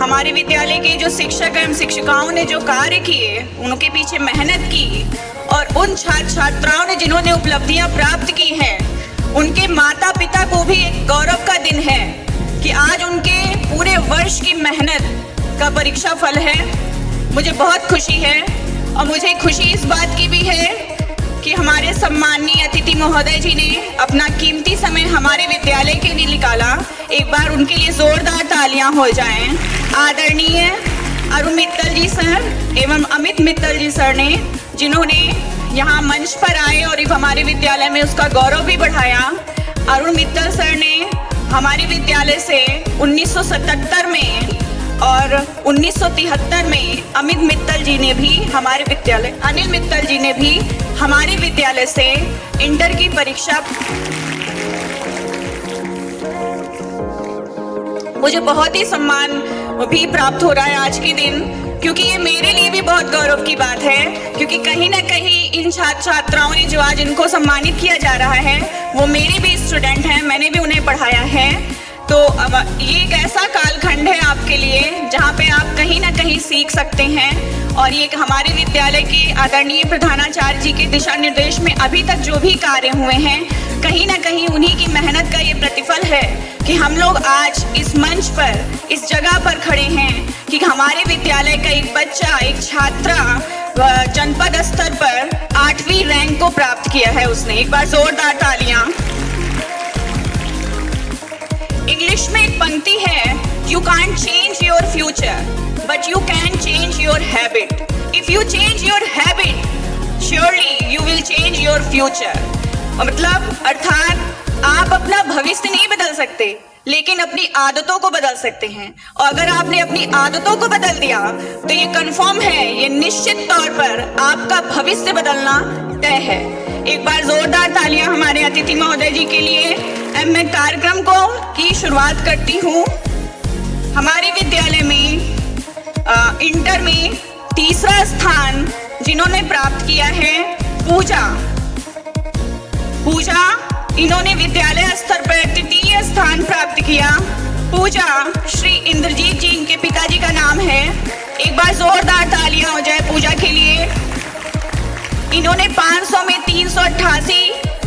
हमारे विद्यालय के जो शिक्षक एवं शिक्षिकाओं ने जो कार्य किए, उनके पीछे मेहनत की, और उन छात्र छात्राओं ने जिन्होंने उपलब्धियां प्राप्त की हैं, उनके माता पिता को भी एक गौरव का दिन है कि आज उनके पूरे वर्ष की मेहनत का परीक्षा फल है। मुझे बहुत खुशी है, और मुझे खुशी इस बात की भी है कि हमारे सम्माननीय अतिथि महोदय जी ने अपना कीमती समय हमारे विद्यालय के लिए निकाला। एक बार उनके लिए जोरदार तालियां हो जाएं। आदरणीय अरुण मित्तल जी सर एवं अमित मित्तल जी सर ने, जिन्होंने यहाँ मंच पर आए और हमारे विद्यालय में उसका गौरव भी बढ़ाया। अरुण मित्तल सर ने हमारे विद्यालय से 1977 में और 1973 में अमित मित्तल जी ने भी हमारे विद्यालय, अनिल मित्तल जी ने भी हमारे विद्यालय से इंटर की परीक्षा। मुझे बहुत ही सम्मान भी प्राप्त हो रहा है आज के दिन, क्योंकि ये मेरे लिए भी बहुत गौरव की बात है, क्योंकि कहीं ना कहीं इन छात्र छात्राओं ने जो आज इनको सम्मानित किया जा रहा है वो मेरे भी स्टूडेंट हैं, मैंने भी उन्हें पढ़ाया है। तो अब ये एक ऐसा कालखंड है आपके लिए जहाँ पे आप कहीं ना कहीं सीख सकते हैं, और ये हमारे विद्यालय के आदरणीय प्रधानाचार्य जी के दिशा निर्देश में अभी तक जो भी कार्य हुए हैं, कहीं ना कहीं उन्हीं की मेहनत का ये प्रतिफल है कि हम लोग आज इस मंच पर, इस जगह पर खड़े हैं कि हमारे विद्यालय का एक बच्चा, एक छात्रा जनपद स्तर पर 8वीं रैंक को प्राप्त किया है उसने। एक बार जोरदार तालियां। इंग्लिश में एक पंक्ति है, you can't change your future but you can change your habit. If you change your habit surely you will change your future. मतलब अर्थात आप अपना भविष्य नहीं बदल सकते, लेकिन अपनी आदतों को बदल सकते हैं, और अगर आपने अपनी आदतों को बदल दिया तो ये कंफर्म है, ये निश्चित तौर पर आपका भविष्य बदलना तय है। एक बार जोरदार तालियां हमारे अतिथि महोदय जी के लिए। अब मैं कार्यक्रम की शुरुआत करती हूँ। हमारे विद्यालय में इंटर में तीसरा स्थान जिन्होंने प्राप्त किया है, पूजा इन्होंने विद्यालय स्तर पर तृतीय स्थान प्राप्त किया। पूजा श्री इंद्रजीत जी इनके पिताजी का नाम है। एक बार जोरदार तालियां हो जाए पूजा के लिए। इन्होंने 500 में 388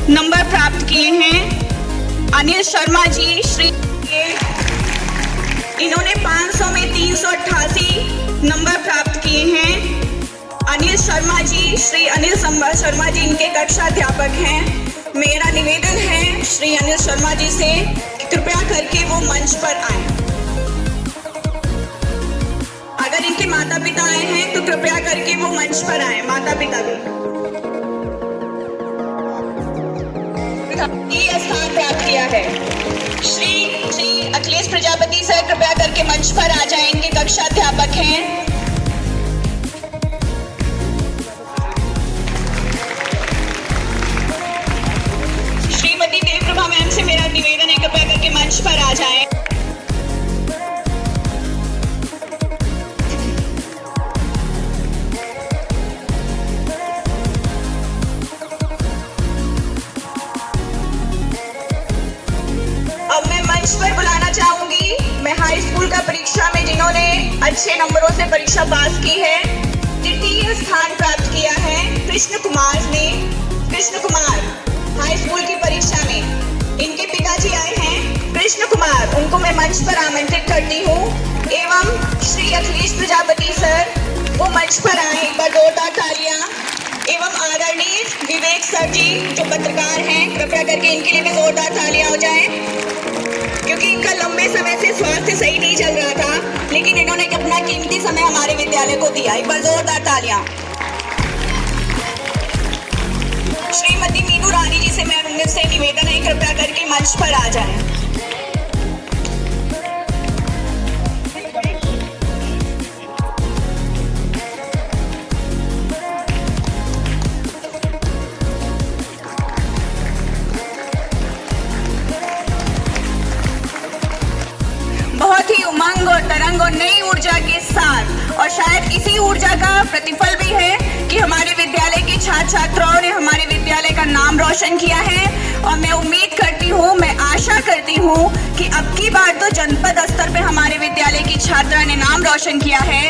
नंबर प्राप्त किए हैं। अनिल शर्मा जी इन्होंने 500 में 388 नंबर प्राप्त किए हैं। अनिल शर्मा जी, श्री अनिल शर्मा जी इनके कक्षा अध्यापक हैं। मेरा निवेदन है श्री अनिल शर्मा जी से, कृपया करके वो मंच पर आए। अगर इनके माता पिता आए हैं तो कृपया करके वो मंच पर आए, माता पिता भी। स्थान प्राप्त किया है श्री अखिलेश प्रजापति सर, कृपया करके मंच पर आ जाएं, इनके कक्षा अध्यापक हैं। मैम से मेरा निवेदन है, कृपया करके मंच पर आ जाएं। अब मैं मंच पर बुलाना चाहूंगी, मैं हाई स्कूल का परीक्षा में जिन्होंने अच्छे नंबरों से परीक्षा पास की है, तृतीय स्थान प्राप्त किया है, कृष्ण कुमार हाई स्कूल की परीक्षा में इनके पिताजी आए हैं, कृष्ण कुमार, उनको मैं मंच पर आमंत्रित करती हूँ। एवं श्री अखिलेश प्रजापति सर, वो मंच पर आए, एक बार जोरदार तालियां। एवं आदरणीय विवेक सर जी जो पत्रकार हैं, कृपया करके इनके लिए भी जोरदार तालियां हो जाएं, क्योंकि इनका लंबे समय से स्वास्थ्य सही नहीं चल रहा था, लेकिन इन्होंने अपना कीमती समय हमारे विद्यालय को दिया। एक बार जोरदार तालियां। श्रीमती मीनू रानी जी से मुझसे निवेदन है, कृपया करके मंच पर आ जाएं। बहुत ही उमंग और तरंग और नई ऊर्जा के साथ, और शायद इसी ऊर्जा का प्रतिफल भी है कि हमारे विद्यालय के छात्र छात्राओं ने हमारे विद्यालय का नाम रोशन किया है, और मैं उम्मीद करती हूँ, मैं आशा करती हूँ कि अब की बार तो जनपद स्तर पे हमारे विद्यालय की छात्रा ने नाम रोशन किया है।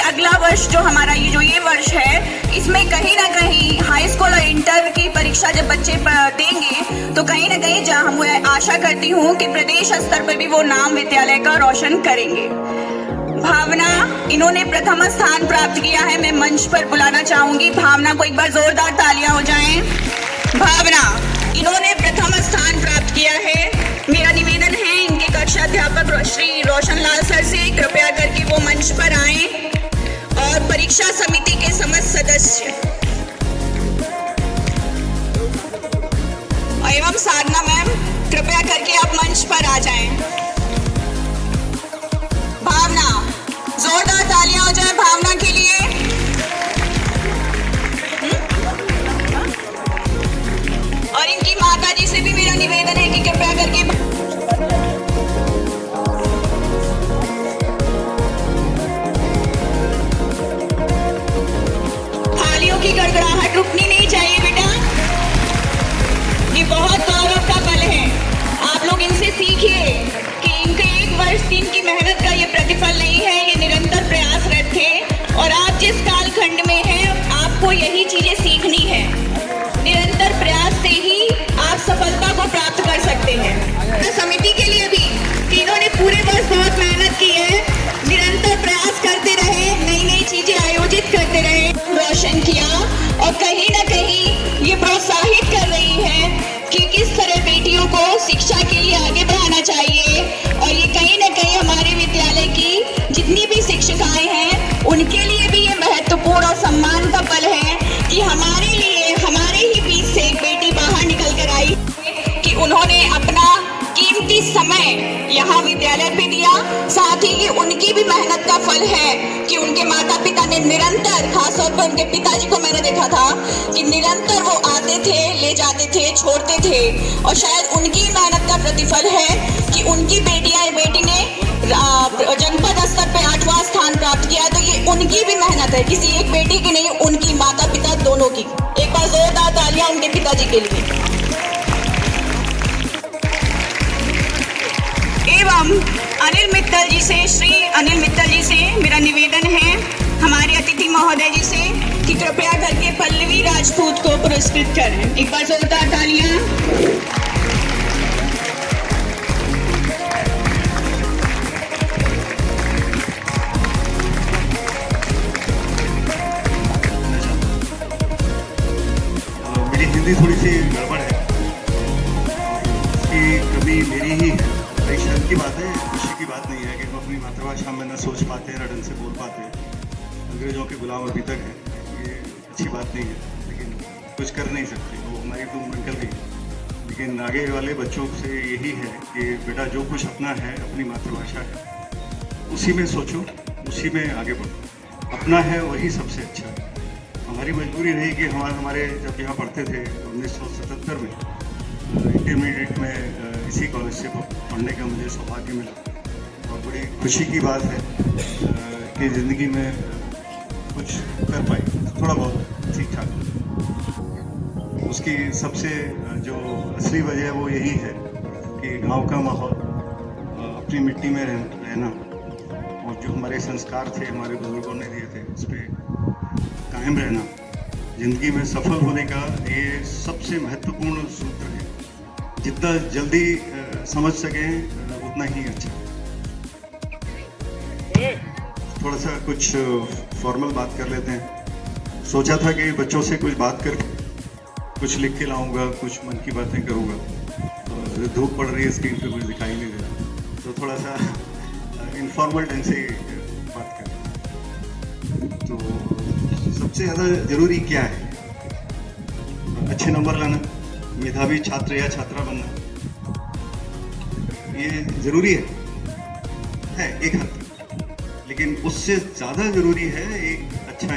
अगला वर्ष जो हमारा ये वर्ष है, इसमें कहीं ना कहीं हाई स्कूल और इंटर की परीक्षा जब बच्चे देंगे तो कहीं ना कहीं जहाँ मैं आशा करती हूँ कि प्रदेश स्तर पर भी वो नाम विद्यालय का रोशन करेंगे। भावना, इन्होंने प्रथम स्थान प्राप्त किया है। मैं मंच पर बुलाना चाहूंगी भावना को, एक बार जोरदार तालियां हो जाएं। भावना, इन्होंने प्रथम स्थान प्राप्त किया है। मेरा निवेदन है इनके कक्षा अध्यापक श्री रोशन लाल सर से कृपया करके वो मंच पर आएं और परीक्षा समिति के समस्त सदस्य एवं साधना मैम कृपया करके आप मंच पर आ जाएं। भावना, जोरदार तालियां हो जाए भावना के लिए। और इनकी माता जी से भी मेरा निवेदन है कि कृपया करके तालियों की गड़गड़ाहट रुकनी नहीं चाहिए बेटा। ये बहुत गौरव का पल है। आप लोग इनसे सीखिए कि इनके एक वर्ष दिन की मेहनत का ये प्रतिफल नहीं है, ये निरंतर प्रयासरत थे। और आप जिस कालखंड में हैं, आपको यही चीजें सीखनी है। निरंतर प्रयास से ही आप सफलता को प्राप्त कर सकते हैं। तो समिति के लिए भी कि इन्होंने पूरे वर्ष बहुत मेहनत की है, निरंतर प्रयास करते रहे, नई नई चीजें आयोजित करते रहे, रोशन किया और कहीं ना कहीं ये प्रोत्साहित कर रही है कि किस तरह बेटियों को शिक्षा के लिए आगे बढ़ाना चाहिए। और ये कहीं ना कहीं हमारे विद्यालय की जितनी भी शिक्षिकाएं हैं, उनके लिए भी ये महत्वपूर्ण और सम्मान का पल है कि हमारे लिए, हमारे ही बीच से एक बेटी बाहर निकल कर आई कि उन्होंने अपना कीमती समय यहाँ विद्यालय पे दिया। साथ ही ये उनकी भी मेहनत का फल है कि उनके माता पिता ने निरंतर, खासतौर पर उनके पिताजी को मैंने देखा था कि निरंतर वो आते थे, ले जाते थे, छोड़ते थे। और शायद उनकी मेहनत का प्रतिफल है कि उनकी बेटी ने जनपद स्तर पे 8वां स्थान प्राप्त किया। तो ये उनकी भी मेहनत है, किसी एक बेटी की नहीं, उनकी माता पिता दोनों की। एक बार जोरदार तालियां उनके पिताजी के लिए। एवं अनिल मित्तल जी से, श्री अनिल मित्तल जी से मेरा निवेदन है, हमारे अतिथि महोदय जी से, कि कृपया करके पल्लवी राजपूत को पुरस्कृत करें। एक बार जोरदार तालियां। मेरी हिंदी थोड़ी सी गड़बड़ है, इसकी कमी मेरी ही है। एक शर्म की बात है, खुशी की बात नहीं है कि हम अपनी मातृभाषा में न सोच पाते हैं, न ढंग से बोल पाते हैं। अंग्रेजों के गुलाम अभी तक है, ये अच्छी बात नहीं है, लेकिन कुछ कर नहीं सकते, वो हमारी तो निकल गई। लेकिन आगे वाले बच्चों से यही है कि बेटा जो कुछ अपना है, अपनी मातृभाषा है, उसी में सोचो, उसी में आगे बढ़ो। अपना है वही सबसे अच्छा है। हमारी मजबूरी रही कि हमारे जब यहाँ पढ़ते थे 1977 में इंटरमीडिएट में इसी कॉलेज से पढ़ने का मुझे सौभाग्य मिला। और बड़ी खुशी की बात है कि ज़िंदगी में कुछ कर पाई, थोड़ा बहुत ठीक ठाक। उसकी सबसे जो असली वजह वो यही है कि गांव का माहौल, अपनी मिट्टी में रहना और जो हमारे संस्कार थे, हमारे बुजुर्गों ने दिए थे, उस पर कायम रहना, ज़िंदगी में सफल होने का ये सबसे महत्वपूर्ण सूत्र है। जितना जल्दी समझ सकें उतना ही अच्छा। थोड़ा सा कुछ फॉर्मल बात कर लेते हैं। सोचा था कि बच्चों से कुछ बात कर, कुछ लिख के लाऊंगा, कुछ मन की बातें करूंगा। धूप पड़ रही है, स्क्रीन पे कुछ दिखाई नहीं दे रहा, तो थोड़ा सा इनफॉर्मल ढंग से बात करें। तो सबसे ज़्यादा ज़रूरी क्या है? अच्छे नंबर लाना, मेधावी छात्र या छात्रा बनना, ये ज़रूरी है एक हद तक। लेकिन उससे ज़्यादा ज़रूरी है एक अच्छा